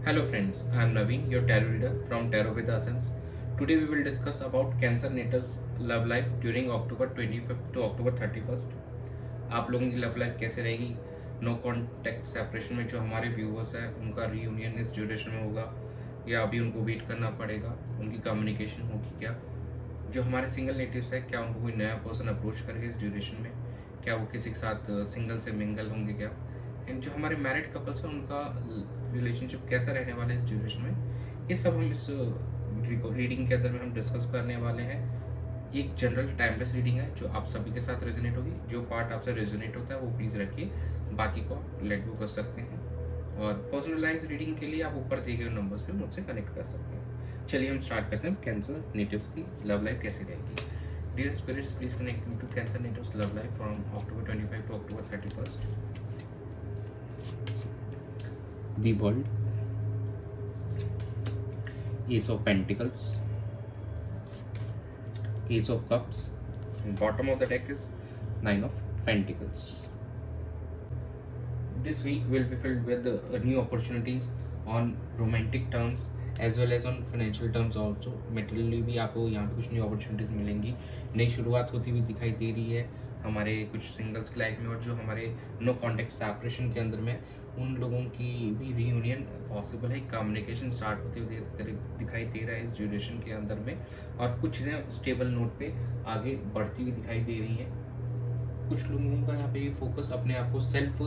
Hello friends, I am Naveen, your tarot reader from Tarot with Ascents. Today we will discuss about Cancer natives love life during October 25th to October 31st. आप लोगों की love life कैसे रहेगी? No contact separation में जो हमारे viewers हैं उनका रीयूनियन इस ड्यूरेशन में होगा या अभी उनको वेट करना पड़ेगा? उनकी कम्युनिकेशन होगी क्या? जो हमारे सिंगल नेटिव्स हैं क्या उनको कोई नया पर्सन अप्रोच करेगा इस ड्यूरेशन में? क्या वो किसी के साथ सिंगल से मिंगल होंगे क्या? एंड जो हमारे मैरिड कपल्स हैं उनका रिलेशनशिप कैसा रहने वाला है इस ड्यूरेशन में, ये सब हम इस रीडिंग के अंदर में हम डिस्कस करने वाले हैं। ये एक जनरल टाइमलेस रीडिंग है जो आप सभी के साथ रेजोनेट होगी। जो पार्ट आपसे रेजोनेट होता है वो प्लीज़ रखिए, बाकी को लेट गो कर सकते हैं। और पर्सनलाइज रीडिंग के लिए आप ऊपर दिए गए नंबर्स पे मुझसे कनेक्ट कर सकते हैं। चलिए हम स्टार्ट करते हैं कैंसर नेटिव्स की लव लाइफ कैसी रहेगी। Dear spirits, please connect to cancer natives love life from October 25 to October 31st. The World, Ace of Pentacles, Ace of Cups, and bottom of the deck is Nine of Pentacles. This week will be filled with new opportunities on romantic terms as well as on financial terms also. Materially भी आपको यहाँ पे कुछ new opportunities मिलेंगी, नई शुरुआत होती हुई दिखाई दे रही है हमारे कुछ सिंगल्स की लाइफ में। और जो हमारे नो कॉन्टैक्ट सेपरेशन के अंदर में उन लोगों की भी रीयूनियन पॉसिबल है, कम्युनिकेशन स्टार्ट होते हुए दिखाई दे रहा है इस ड्यूरेशन के अंदर में। और कुछ चीज़ें स्टेबल नोट पे आगे बढ़ती हुई दिखाई दे रही हैं। कुछ लोगों का यहाँ पे ये फोकस अपने आप को सेल्फ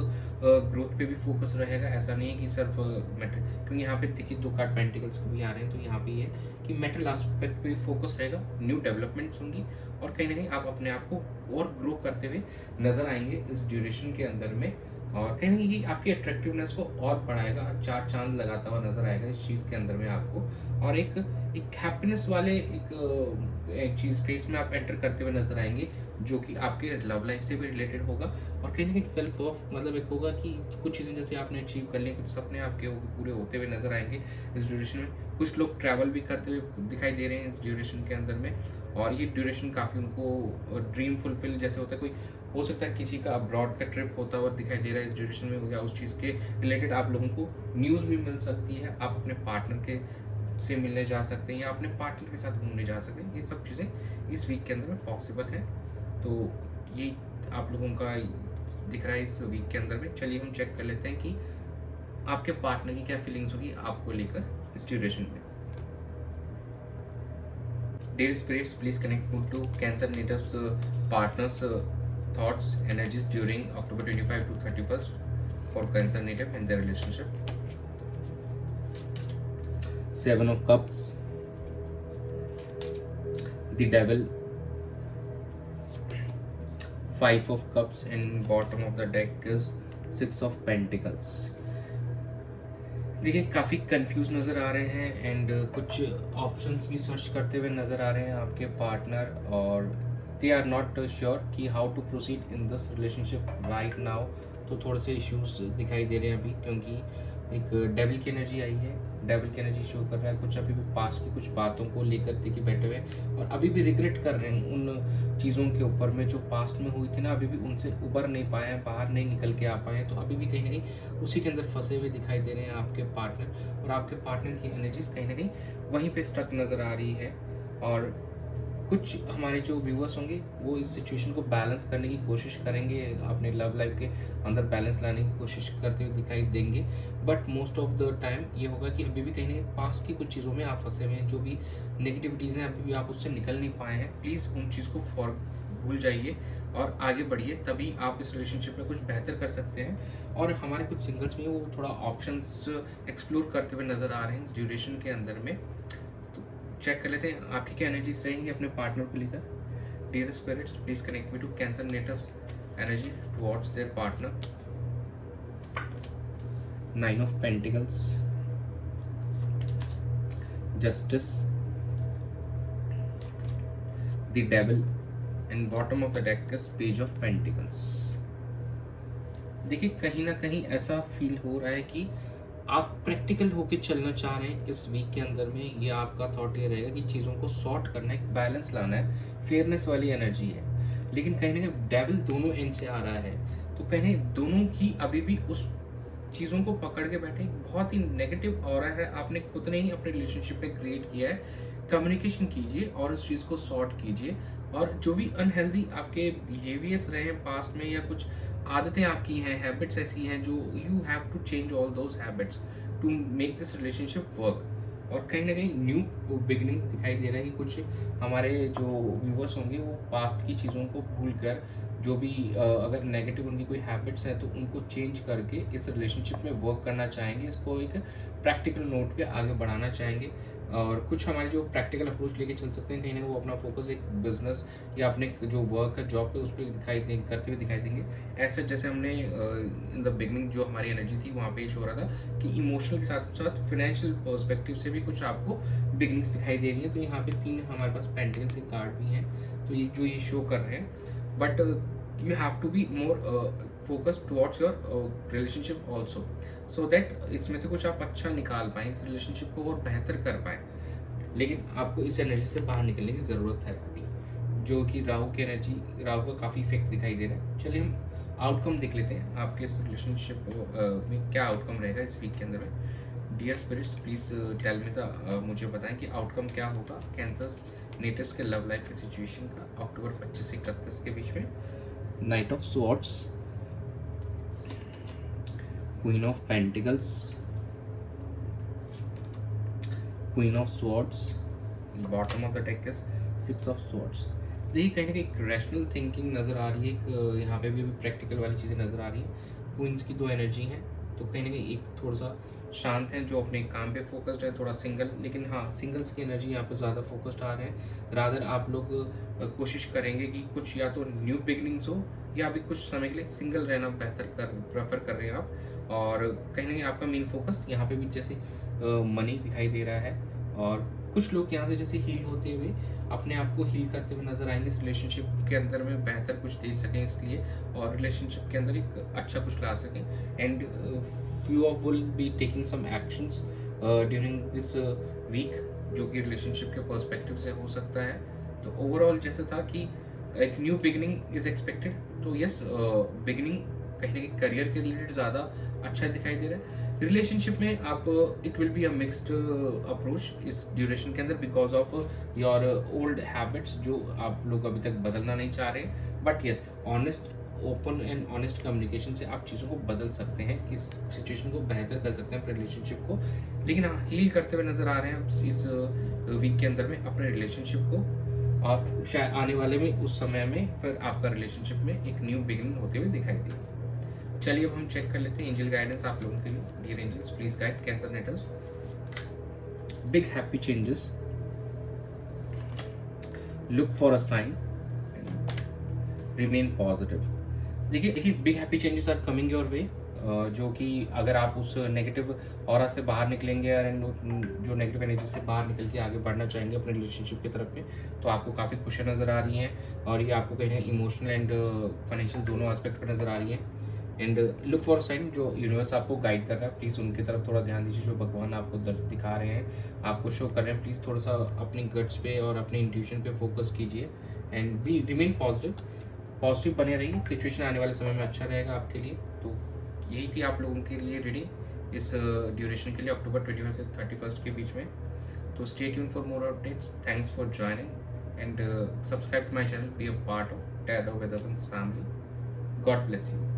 ग्रोथ पे भी फोकस रहेगा। ऐसा नहीं है कि सिर्फ मेटल, क्योंकि यहाँ पे देखिए दो कार्ड पेंटिकल्स भी आ रहे हैं, तो यहाँ पे ये कि मेटल एस्पेक्ट पे फोकस रहेगा, न्यू डेवलपमेंट्स होंगी और कहीं ना कहीं आप अपने आप को और ग्रो करते हुए नजर आएंगे इस ड्यूरेशन के अंदर में। और कहीं ना कहीं आपकी अट्रैक्टिवनेस को और बढ़ाएगा, चार चांद लगाता हुआ नजर आएगा इस चीज़ के अंदर में आपको। और एक हैप्पीनेस वाले एक चीज़ फेस में आप एंटर करते हुए नजर आएंगे जो कि आपके लव लाइफ से भी रिलेटेड होगा। और कहीं ना कहीं सेल्फ ऑफ मतलब एक होगा कि कुछ चीज़ें जैसे आपने अचीव कर ली, कुछ सपने आपके पूरे होते हुए नजर आएंगे इस ड्यूरेशन में। कुछ लोग ट्रैवल भी करते हुए दिखाई दे रहे हैं इस ड्यूरेशन के अंदर में। और ये ड्यूरेशन काफ़ी उनको ड्रीम फुलफिल जैसे होता है, कोई हो सकता है किसी का अब्रॉड का ट्रिप होता हुआ दिखाई दे रहा है इस ड्यूरेशन में, या उस चीज़ के रिलेटेड आप लोगों को न्यूज़ भी मिल सकती है। आप अपने पार्टनर के से मिलने जा सकते हैं या अपने पार्टनर के साथ घूमने जा सकते हैं। ये सब चीज़ें इस वीक के अंदर में पॉसिबल है। तो ये आप लोगों का दिख रहा है इस वीक के अंदर में। चलिए हम चेक कर लेते हैं कि आपके पार्टनर की क्या फीलिंग्स होगी आपको लेकर इस ड्यूरेशन में। Dear spirits, please connect me to Cancer natives partners thoughts energies during October 25 to 31st for Cancer native and their relationship. Seven of Cups, the Devil, Five of Cups, and bottom of the deck is Six of Pentacles. देखिए काफ़ी confuse नज़र आ रहे हैं and कुछ options भी search करते हुए नज़र आ रहे हैं आपके पार्टनर, और दे आर नॉट श्योर कि how to proceed in this relationship right now. तो थोड़े से इश्यूज दिखाई दे रहे हैं अभी, क्योंकि एक डेविल की एनर्जी आई है। डेविल की एनर्जी शो कर रहा है कुछ अभी भी पास्ट की कुछ बातों को लेकर देखिए बैठे हुए, और अभी भी रिग्रेट कर रहे हैं उन चीज़ों के ऊपर में जो पास्ट में हुई थी ना, अभी भी उनसे उबर नहीं पाए हैं, बाहर नहीं निकल के आ पाए हैं। तो अभी भी कहीं ना कहीं उसी के अंदर फंसे हुए दिखाई दे रहे हैं आपके पार्टनर, और आपके पार्टनर की एनर्जीज कहीं ना कहीं वहीं पे स्टक नज़र आ रही है। और कुछ हमारे जो व्यूवर्स होंगे वो इस सिचुएशन को बैलेंस करने की कोशिश करेंगे, अपने लव लाइफ के अंदर बैलेंस लाने की कोशिश करते हुए दिखाई देंगे। But most of the time ये होगा कि अभी भी कहीं ना कहीं पास्ट की कुछ चीज़ों में आप फंसे हुए हैं, जो भी नेगेटिविटीज़ हैं अभी भी आप उससे निकल नहीं पाए हैं। प्लीज़ उन चीज़ को भूल जाइए और आगे बढ़िए, तभी आप इस रिलेशनशिप में कुछ बेहतर कर सकते हैं। और हमारे कुछ सिंगल्स में वो थोड़ा ऑप्शंस एक्सप्लोर करते हुए नज़र आ रहे हैं इस ड्यूरेशन के अंदर में। तो चेक कर लेते हैं आपकी क्या एनर्जीज रहेंगी अपने पार्टनर को लेकर। Dear spirits, please connect me to cancer natives energy towards their partner. Nine of pentacles, justice, the devil, and bottom of the deck is page of pentacles. देखिए कहीं ना कहीं ऐसा फील हो रहा है कि आप प्रैक्टिकल होके चलना चाह रहे हैं इस वीक के अंदर में। ये आपका थॉट ये रहेगा कि चीज़ों को सॉर्ट करना है, एक बैलेंस लाना है, फेयरनेस वाली एनर्जी है। लेकिन कहीं ना कहीं डेविल दोनों एंड से आ रहा है, तो कहीं दोनों की अभी भी उस चीज़ों को पकड़ के बैठे, बहुत ही नेगेटिव ऑरा है, आपने खुद ने ही अपने रिलेशनशिप में क्रिएट किया है। कम्युनिकेशन कीजिए और उस चीज़ को सॉर्ट कीजिए, और जो भी अनहेल्दी आपके बिहेवियर्स रहे हैं पास्ट में, या कुछ आदतें आपकी हैं, हैबिट्स ऐसी हैं जो you have to change all those habits to make this relationship work. और कहीं ना कहीं न्यू बिगिनिंग्स दिखाई दे रहा है कि कुछ हमारे जो व्यूवर्स होंगे वो पास्ट की चीज़ों को भूल कर, जो भी अगर नेगेटिव उनकी कोई हैबिट्स हैं तो उनको चेंज करके इस रिलेशनशिप में वर्क करना चाहेंगे, इसको एक प्रैक्टिकल नोट पे आगे बढ़ाना चाहेंगे। और कुछ हमारे जो प्रैक्टिकल अप्रोच लेके चल सकते हैं, कहीं ना वो अपना फोकस एक बिजनेस या अपने जो वर्क है जॉब पे उस पर दिखाई देंगे, करते हुए दिखाई देंगे। ऐसे जैसे हमने इन द बिगनिंग जो हमारी एनर्जी थी वहाँ पे शो हो रहा था कि इमोशनल के साथ साथ फिनेंशियल पर्सपेक्टिव से भी कुछ आपको बिगनिंग्स दिखाई दे रही है। तो यहाँ पे 3 हमारे पास पेंटिकल्स के कार्ड भी हैं, तो ये जो ये शो कर रहे हैं, but you have to be more focus towards your relationship also, so that इसमें से कुछ आप अच्छा निकाल पाएँ, इस रिलेशनशिप को और बेहतर कर पाएँ। लेकिन आपको इस एनर्जी से बाहर निकलने की ज़रूरत है अभी, जो कि राहु की एनर्जी, राहु का काफ़ी इफेक्ट दिखाई दे रहा है। चलिए हम आउटकम देख लेते हैं, आपके इस रिलेशनशिप में क्या आउटकम रहेगा इस वीक के अंदर में। Dear spirits please tell me the, मुझे बताएं कि आउटकम क्या होगा कैंसर्स नेटिव्स के लव लाइफ की सिचुएशन का अक्टूबर 25 से 31 के बीच में। Knight of swords, queen of pentacles, queen of swords, bottom of the deck is 6 of swords. देखिए कहीं ना कहीं एक रैशनल थिंकिंग नज़र आ रही है, एक यहाँ पे भी प्रैक्टिकल वाली चीज़ें नज़र आ रही हैं। क्वींस की 2 एनर्जी हैं, तो कहीं ना कहीं एक थोड़ा सा शांत है जो अपने काम पे फोकस्ड है, थोड़ा सिंगल, लेकिन हाँ सिंगल्स की एनर्जी यहाँ पे ज़्यादा फोकस्ड आ रहे हैं। रादर आप लोग कोशिश करेंगे कि कुछ या तो न्यू बिगनिंग्स हो, या अभी कुछ समय के लिए सिंगल रहना बेहतर प्रेफर कर रहे हैं आप। और कहीं ना कहीं आपका मेन फोकस यहाँ पे भी जैसे मनी दिखाई दे रहा है, और कुछ लोग यहाँ से जैसे हील होते हुए अपने आप को हील करते हुए नजर आएंगे, इस रिलेशनशिप के अंदर में बेहतर कुछ दे सकें इसलिए, और रिलेशनशिप के अंदर एक अच्छा कुछ ला सकें। And few of will be taking some actions during this week, जो कि रिलेशनशिप के पर्सपेक्टिव से हो सकता है। तो ओवरऑल जैसे था कि एक न्यू बिगिनिंग इज एक्सपेक्टेड, तो यस बिगिनिंग कहीं ना कहीं करियर के रिलेटेड ज़्यादा अच्छा दिखाई दे रहा है। रिलेशनशिप में आप it will be a mixed approach इस ड्यूरेशन के अंदर, because of your old habits जो आप लोग अभी तक बदलना नहीं चाह रहे, but yes honest open and honest communication से आप चीज़ों को बदल सकते हैं, इस सिचुएशन को बेहतर कर सकते हैं अपने रिलेशनशिप को। लेकिन हाँ हील करते हुए नजर आ रहे हैं इस वीक के अंदर में अपने रिलेशनशिप को, और शायद आने वाले में उस समय में फिर आपका रिलेशनशिप में एक न्यू बिगिनिंग होते हुए दिखाई देगी। चलिए अब हम चेक कर लेते हैं एंजल गाइडेंस आप लोगों के लिए। Dear angels please guide Cancer natives, big happy changes, look for a sign, remain positive. देखिए big happy changes are coming your way, जो कि अगर आप उस नेगेटिव ऑरा से बाहर निकलेंगे एंड जो नेगेटिव एनर्जी से बाहर निकल के आगे बढ़ना चाहेंगे अपने रिलेशनशिप की तरफ में, तो आपको काफ़ी खुशियाँ नज़र आ रही हैं, और ये आपको कहीं इमोशनल एंड फाइनेंशियल दोनों एस्पेक्ट पर नज़र आ रही हैं। एंड लुक फॉर साइन, जो यूनिवर्स आपको गाइड कर रहा है, प्लीज़ उनकी तरफ थोड़ा ध्यान दीजिए, जो भगवान आपको दिखा रहे हैं, आपको शो कर रहे हैं, प्लीज़ थोड़ा सा अपनी गट्स पे और अपने इंट्यूशन पे फोकस कीजिए, एंड बी रिमेन पॉजिटिव बने रहिए। सिचुएशन आने वाले समय में अच्छा रहेगा आपके लिए। तो यही थी आप लोगों के लिए रीडिंग इस ड्यूरेशन के लिए, अक्टूबर 21 से 31 के बीच में। तो stay tune for more updates, thanks for joining and subscribe to my channel, be a part of tarot वेदर्सन्स फैमिली। God bless you.